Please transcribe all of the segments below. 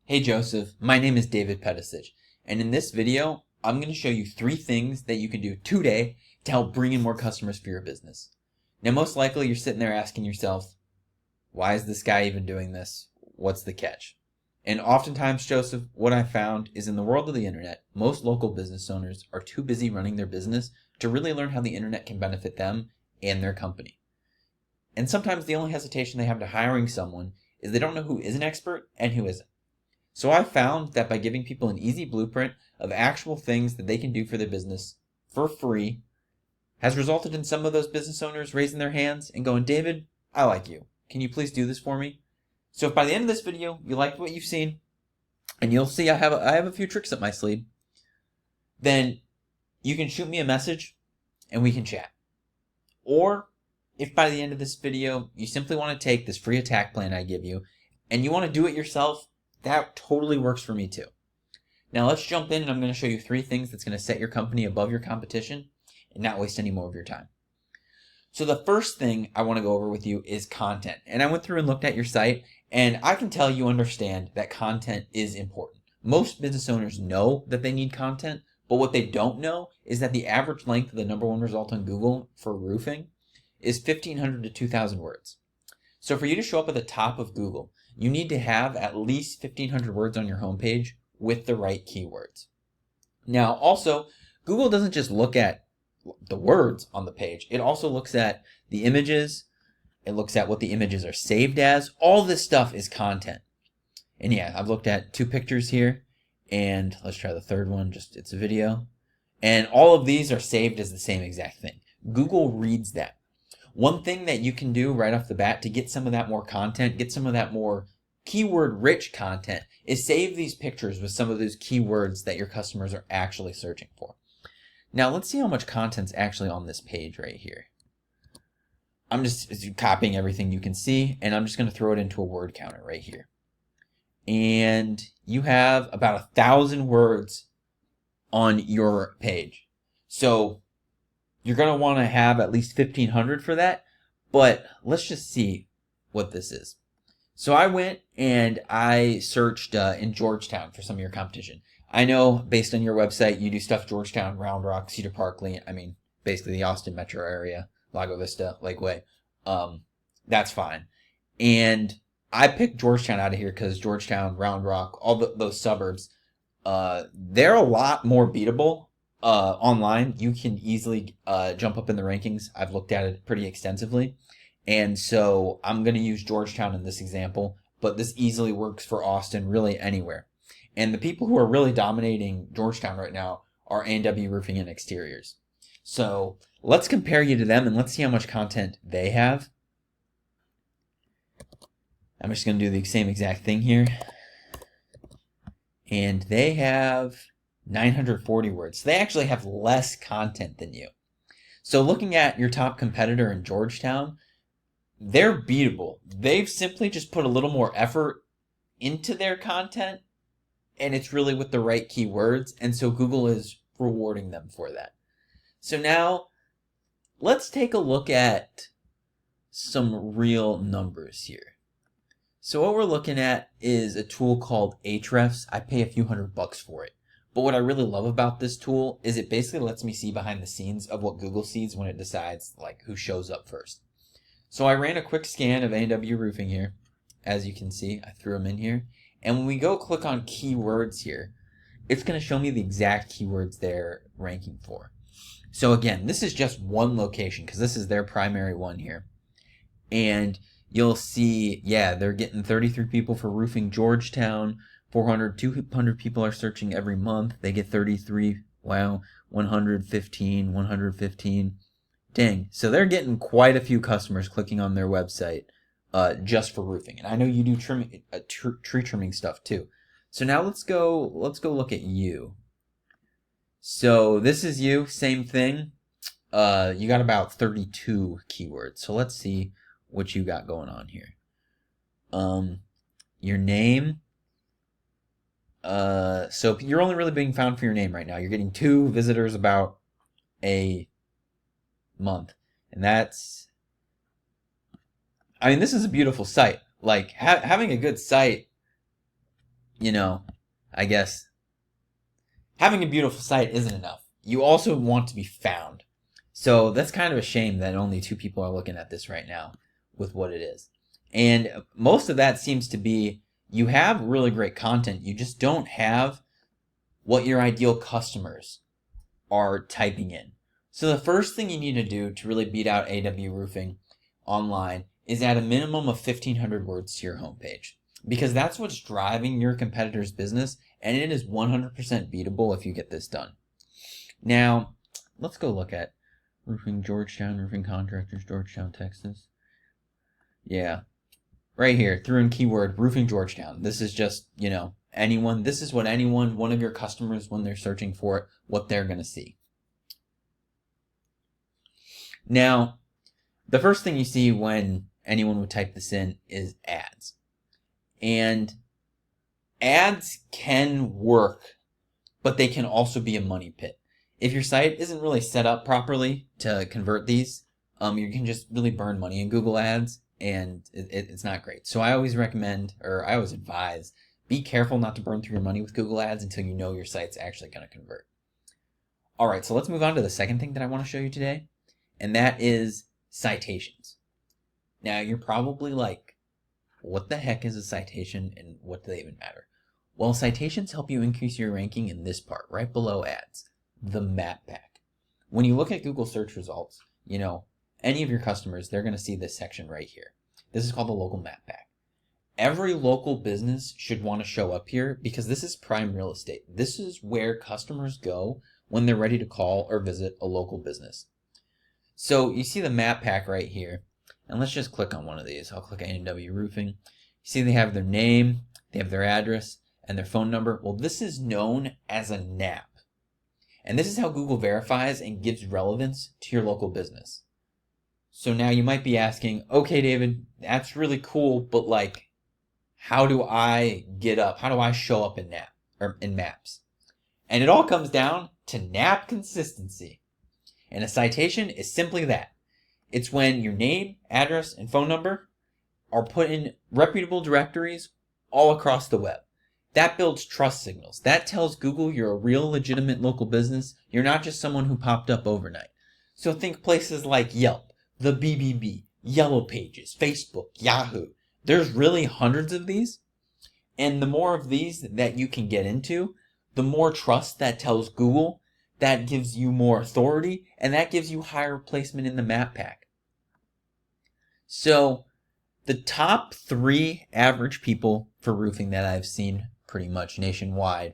Hey Joseph, my name is David Pedicic, and in this video, I'm going to show you 3 things that you can do today to help bring in more customers for your business. Now, most likely you're sitting there asking yourself, why is this guy even doing this? What's the catch? And oftentimes, Joseph, what I found is in the world of the internet, most local business owners are too busy running their business to really learn how the internet can benefit them and their company. And sometimes the only hesitation they have to hiring someone is they don't know who is an expert and who isn't. So I found that by giving people an easy blueprint of actual things that they can do for their business for free has resulted in some of those business owners raising their hands and going, David, I like you. Can you please do this for me? So if by the end of this video you liked what you've seen, and you'll see I have a few tricks up my sleeve, then you can shoot me a message and we can chat. Or if by the end of this video you simply want to take this free attack plan I give you and you want to do it yourself, that totally works for me too. Now let's jump in and I'm going to show you 3 things that's going to set your company above your competition and not waste any more of your time. So the first thing I want to go over with you is content. And I went through and looked at your site and I can tell you understand that content is important. Most business owners know that they need content, but what they don't know is that the average length of the #1 result on Google for roofing is 1,500 to 2,000 words. So for you to show up at the top of Google, you need to have at least 1,500 words on your homepage with the right keywords. Now, also, Google doesn't just look at the words on the page. It also looks at the images. It looks at what the images are saved as. All this stuff is content. And yeah, I've looked at 2 pictures here. And let's try the third one. It's a video. And all of these are saved as the same exact thing. Google reads that. One thing that you can do right off the bat to get some of that more content, get some of that more keyword-rich content, is save these pictures with some of those keywords that your customers are actually searching for. Now, let's see how much content's actually on this page right here. I'm just copying everything you can see, and I'm just going to throw it into a word counter right here. And you have about 1,000 words on your page. So you're going to want to have at least 1,500 for that, but let's just see what this is. So I went and I searched in Georgetown for some of your competition. I know based on your website, you do stuff Georgetown, Round Rock, Cedar Park, basically the Austin metro area, Lago Vista, Lakeway. That's fine. And I picked Georgetown out of here because Georgetown, Round Rock, all those suburbs, they're a lot more beatable. Online, you can easily jump up in the rankings. I've looked at it pretty extensively. And so I'm going to use Georgetown in this example, but this easily works for Austin, really anywhere. And the people who are really dominating Georgetown right now are A&W Roofing and Exteriors. So let's compare you to them and let's see how much content they have. I'm just going to do the same exact thing here. And they have 940 words. So they actually have less content than you. So looking at your top competitor in Georgetown, they're beatable. They've simply just put a little more effort into their content, and it's really with the right keywords, and so Google is rewarding them for that. So now, let's take a look at some real numbers here. So what we're looking at is a tool called Ahrefs. I pay a few $100 for it. But what I really love about this tool is it basically lets me see behind the scenes of what Google sees when it decides who shows up first. So I ran a quick scan of A&W Roofing here. As you can see, I threw them in here. And when we go click on keywords here, it's going to show me the exact keywords they're ranking for. So again, this is just one location because this is their primary one here. And you'll see, yeah, they're getting 33 people for roofing Georgetown. 200 people are searching every month. They get 33. Wow. 115, 115. Dang. So they're getting quite a few customers clicking on their website just for roofing. And I know you do tree trimming stuff too. So now let's go look at you. So this is you, same thing. You got about 32 keywords. So let's see what you got going on here. Your name. So you're only really being found for your name right now. You're getting 2 visitors about a month. And that's, this is a beautiful site. Having a good site I guess having a beautiful site isn't enough. You also want to be found. So that's kind of a shame that only 2 people are looking at this right now with what it is. And most of that seems to be you have really great content. You just don't have what your ideal customers are typing in. So the first thing you need to do to really beat out AW Roofing online is add a minimum of 1,500 words to your homepage, because that's what's driving your competitor's business, and it is 100% beatable if you get this done. Now, let's go look at Roofing Georgetown, Roofing Contractors, Georgetown, Texas. Yeah, right here, through in keyword Roofing Georgetown. This is just, anyone. This is what anyone, one of your customers, when they're searching for it, what they're going to see. Now, the first thing you see when anyone would type this in is ads. And ads can work, but they can also be a money pit. If your site isn't really set up properly to convert these, you can just really burn money in Google Ads, and it's not great. So I always recommend, or I always advise, be careful not to burn through your money with Google Ads until you know your site's actually going to convert. All right, so let's move on to the second thing that I want to show you today, and that is citations. Now, you're probably like, what the heck is a citation and what do they even matter? Well, citations help you increase your ranking in this part, right below ads, the map pack. When you look at Google search results, any of your customers, they're going to see this section right here. This is called the local map pack. Every local business should want to show up here because this is prime real estate. This is where customers go when they're ready to call or visit a local business. So you see the map pack right here, and let's just click on one of these. I'll click A&W Roofing. You see they have their name, they have their address, and their phone number. Well, this is known as a NAP. And this is how Google verifies and gives relevance to your local business. So now you might be asking, okay, David, that's really cool, but how do I get up? How do I show up in NAP or in maps? And it all comes down to NAP consistency. And a citation is simply that. It's when your name, address, and phone number are put in reputable directories all across the web. That builds trust signals. That tells Google you're a real legitimate local business. You're not just someone who popped up overnight. So think places like Yelp, the BBB, Yellow Pages, Facebook, Yahoo. There's really hundreds of these. And the more of these that you can get into, the more trust that tells Google. That gives you more authority, and that gives you higher placement in the map pack. So the top 3 average people for roofing that I've seen pretty much nationwide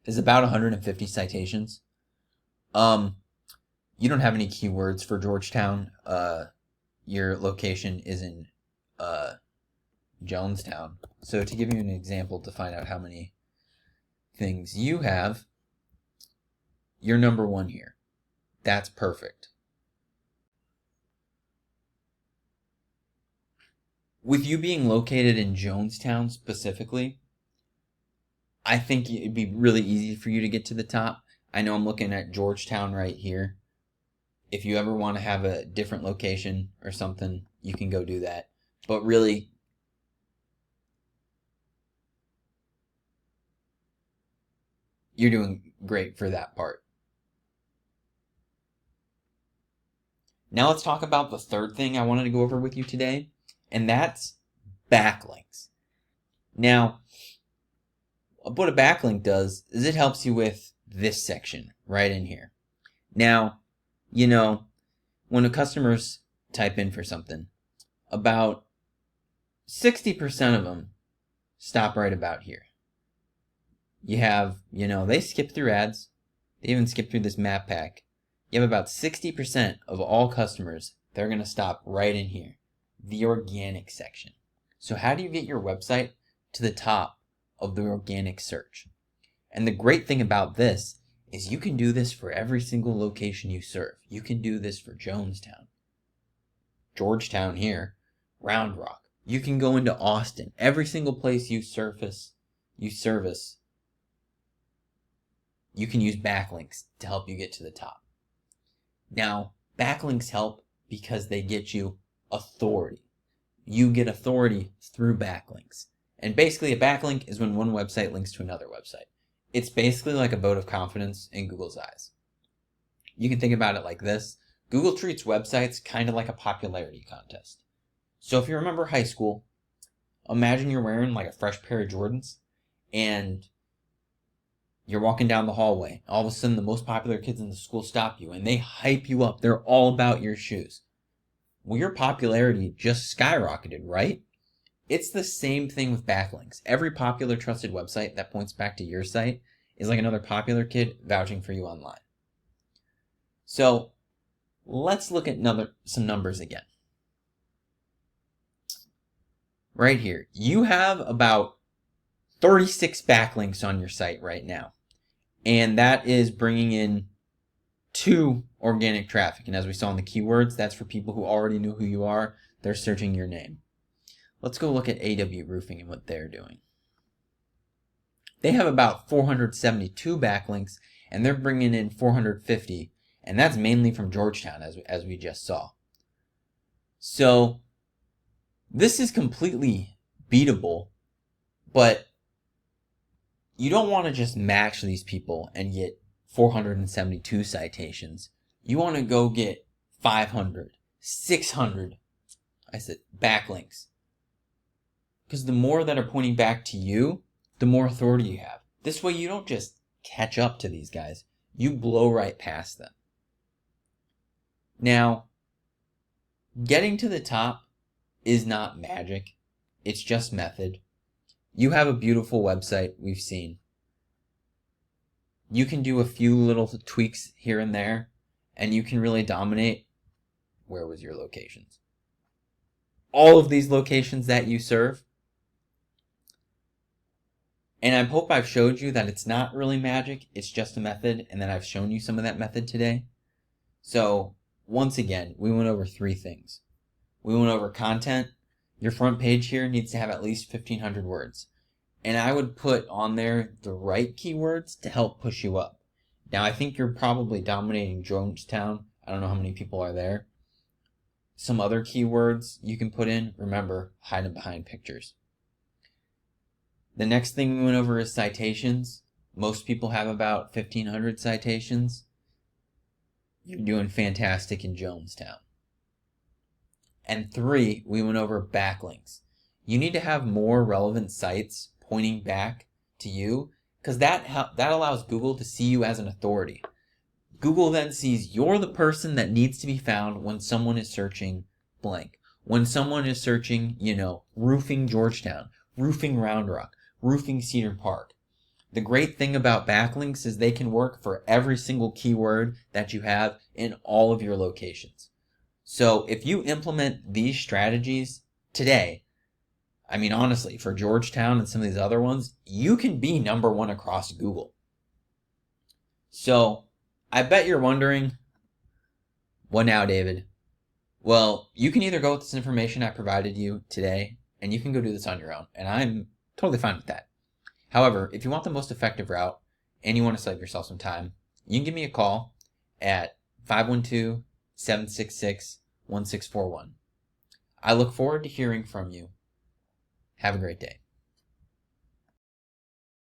is about 150 citations. You don't have any keywords for Georgetown. Your location is in Jonestown. So to give you an example to find out how many things you have, you're number 1 here. That's perfect. With you being located in Jonestown specifically, I think it'd be really easy for you to get to the top. I know I'm looking at Georgetown right here. If you ever want to have a different location or something, you can go do that. But really, you're doing great for that part. Now let's talk about the third thing I wanted to go over with you today, and that's backlinks. Now, what a backlink does is it helps you with this section right in here. Now, when the customers type in for something, about 60% of them stop right about here. You have, they skip through ads. They even skip through this map pack. You have about 60% of all customers, they're going to stop right in here, the organic section. So how do you get your website to the top of the organic search? And the great thing about this is you can do this for every single location you serve. You can do this for Jonestown, Georgetown here, Round Rock. You can go into Austin. Every single place you service, you can use backlinks to help you get to the top. Now, backlinks help because they get you authority. You get authority through backlinks. And basically a backlink is when one website links to another website. It's basically like a vote of confidence in Google's eyes. You can think about it like this. Google treats websites kind of like a popularity contest. So if you remember high school, imagine you're wearing like a fresh pair of Jordans and you're walking down the hallway. All of a sudden, the most popular kids in the school stop you and they hype you up. They're all about your shoes. Well, your popularity just skyrocketed, right? It's the same thing with backlinks. Every popular trusted website that points back to your site is like another popular kid vouching for you online. So let's look at some numbers again. Right here, you have about 36 backlinks on your site right now. And that is bringing in 2 organic traffic. And as we saw in the keywords, that's for people who already knew who you are. They're searching your name. Let's go look at AW Roofing and what they're doing. They have about 472 backlinks, and they're bringing in 450, and that's mainly from Georgetown, as we just saw. So this is completely beatable, but you don't want to just match these people and get 472 citations. You want to go get 500, 600, backlinks. Because the more that are pointing back to you, the more authority you have. This way you don't just catch up to these guys. You blow right past them. Now, getting to the top is not magic. It's just method. You have a beautiful website we've seen. You can do a few little tweaks here and there, and you can really dominate. Where was your locations? All of these locations that you serve. And I hope I've showed you that it's not really magic, it's just a method, and that I've shown you some of that method today. So, once again, we went over 3 things. We went over content. Your front page here needs to have at least 1,500 words. And I would put on there the right keywords to help push you up. Now, I think you're probably dominating Jonestown. I don't know how many people are there. Some other keywords you can put in, remember, hide them behind pictures. The next thing we went over is citations. Most people have about 1,500 citations. You're doing fantastic in Jonestown. And 3, we went over backlinks. You need to have more relevant sites pointing back to you, because that allows Google to see you as an authority. Google then sees you're the person that needs to be found when someone is searching blank. When someone is searching, roofing Georgetown, roofing Round Rock, roofing Cedar Park. The great thing about backlinks is they can work for every single keyword that you have in all of your locations. So if you implement these strategies today, I mean, honestly, for Georgetown and some of these other ones, you can be number 1 across Google. So I bet you're wondering, what now, David? Well, you can either go with this information I provided you today, and you can go do this on your own, and I'm totally fine with that. However, if you want the most effective route and you want to save yourself some time, you can give me a call at 512-766-1641. I look forward to hearing from you. Have a great day.